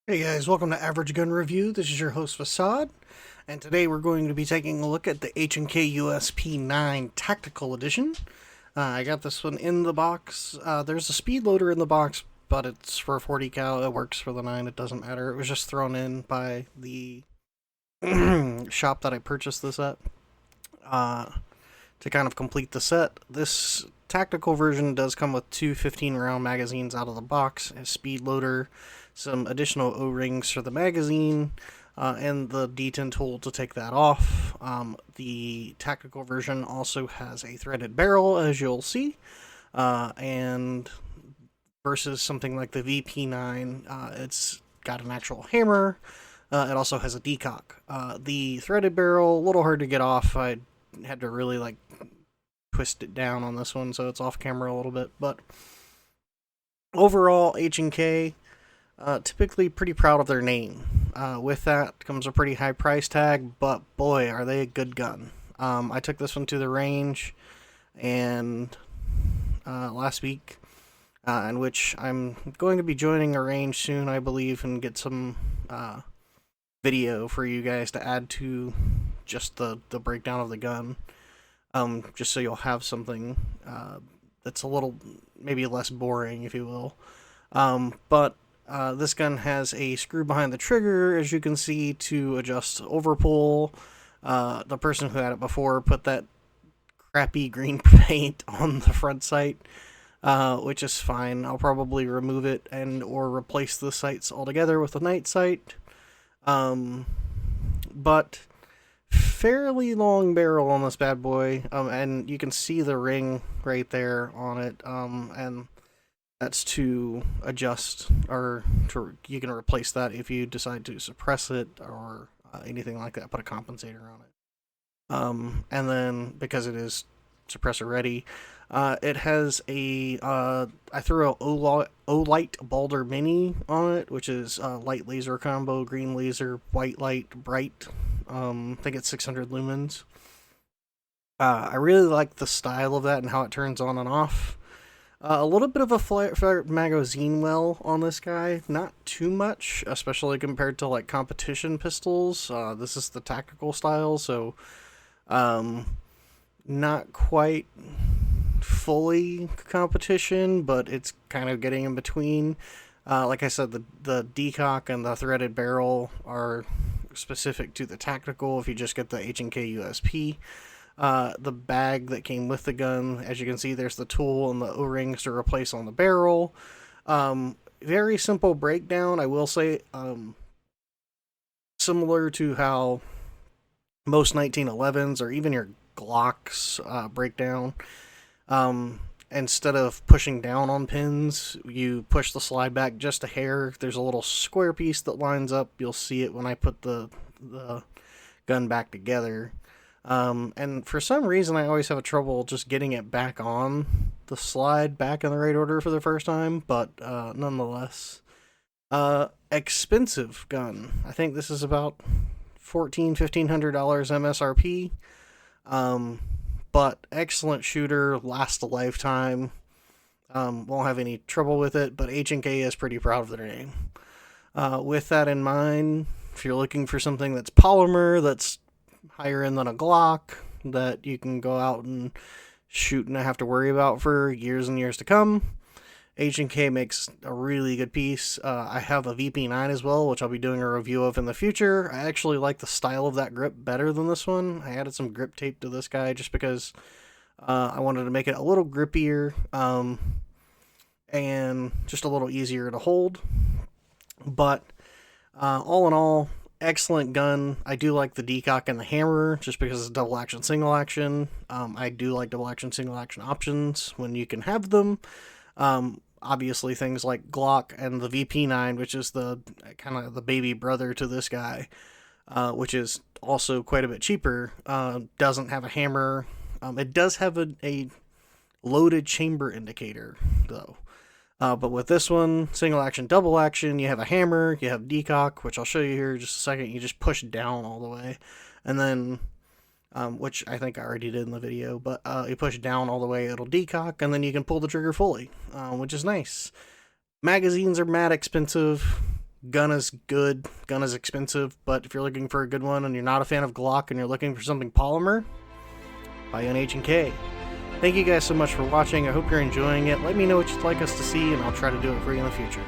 Hey guys, welcome to Average Gun Review. This is your host Facade, and today we're going to be taking a look at the H&K USP 9 Tactical Edition. I got this one in the box. There's a speed loader in the box, but it's for 40 cal. It works for the 9. It doesn't matter. It was just thrown in by the shop that I purchased this at to kind of complete the set. This tactical version does come with two 15-round magazines out of the box, a speed loader, some additional O-rings for the magazine, and the detent tool to take that off. The tactical version also has a threaded barrel, as you'll see, and versus something like the VP9, it's got an actual hammer. It also has a decock. The threaded barrel, a little hard to get off. I had to really twist it down on this one, so it's off camera a little bit. But overall, H&K, typically pretty proud of their name. With that comes a pretty high price tag, but boy, are they a good gun. I took this one to the range, and last week, in which I'm going to be joining a range soon, I believe, and get some video for you guys to add to just the breakdown of the gun. Just so you'll have something that's a little maybe less boring, if you will. But this gun has a screw behind the trigger, as you can see, to adjust overpull. The person who had it before put that crappy green paint on the front sight, which is fine. I'll probably remove it and or replace the sights altogether with a night sight. But fairly long barrel on this bad boy, and you can see the ring right there on it, and that's to adjust, or you can replace that if you decide to suppress it or anything like that. Put a compensator on it, and then because it is suppressor ready, it has a I threw a Olight Balder Mini on it, which is light laser combo, green laser, white light, bright. I think it's 600 lumens. I really like the style of that and how it turns on and off. A little bit of a flare magazine well on this guy, not too much, especially compared to competition pistols. This is the tactical style, so not quite fully competition, but it's kind of getting in between. Like I said, the decock and the threaded barrel are specific to the tactical. If you just get the H&K USP, the bag that came with the gun, as you can see, there's the tool and the O-rings to replace on the barrel. Very simple breakdown, I will say. Similar to how most 1911s or even your Glocks breakdown. Instead of pushing down on pins, you push the slide back just a hair. There's a little square piece that lines up. You'll see it when I put the gun back together. And for some reason, I always have trouble just getting it back on the slide back in the right order for the first time. But nonetheless, expensive gun. I think this is about $1,500 MSRP. But excellent shooter, lasts a lifetime. Won't have any trouble with it, but H&K is pretty proud of their name. With that in mind, if you're looking for something that's polymer, that's higher end than a Glock, that you can go out and shoot and not have to worry about for years and years to come, H&K makes a really good piece. I have a VP9 as well, which I'll be doing a review of in the future. I actually like the style of that grip better than this one. I added some grip tape to this guy just because I wanted to make it a little grippier and just a little easier to hold. But all in all, excellent gun. I do like the decock and the hammer just because it's double action, single action. I do like double action, single action options when you can have them. Obviously things like Glock and the VP9, which is the kind of the baby brother to this guy, which is also quite a bit cheaper, doesn't have a hammer. It does have a loaded chamber indicator, though. But with this one, single action, double action, you have a hammer, you have decock, which I'll show you here in just a second. You just push down all the way, and then which I think I already did in the video, but you push down all the way, it'll decock, and then you can pull the trigger fully, which is nice. Magazines are mad expensive. Gun is good, gun is expensive, but if you're looking for a good one and you're not a fan of Glock and you're looking for something polymer, buy an H&K. Thank you guys so much for watching. I hope you're enjoying it. Let me know what you'd like us to see, and I'll try to do it for you in the future.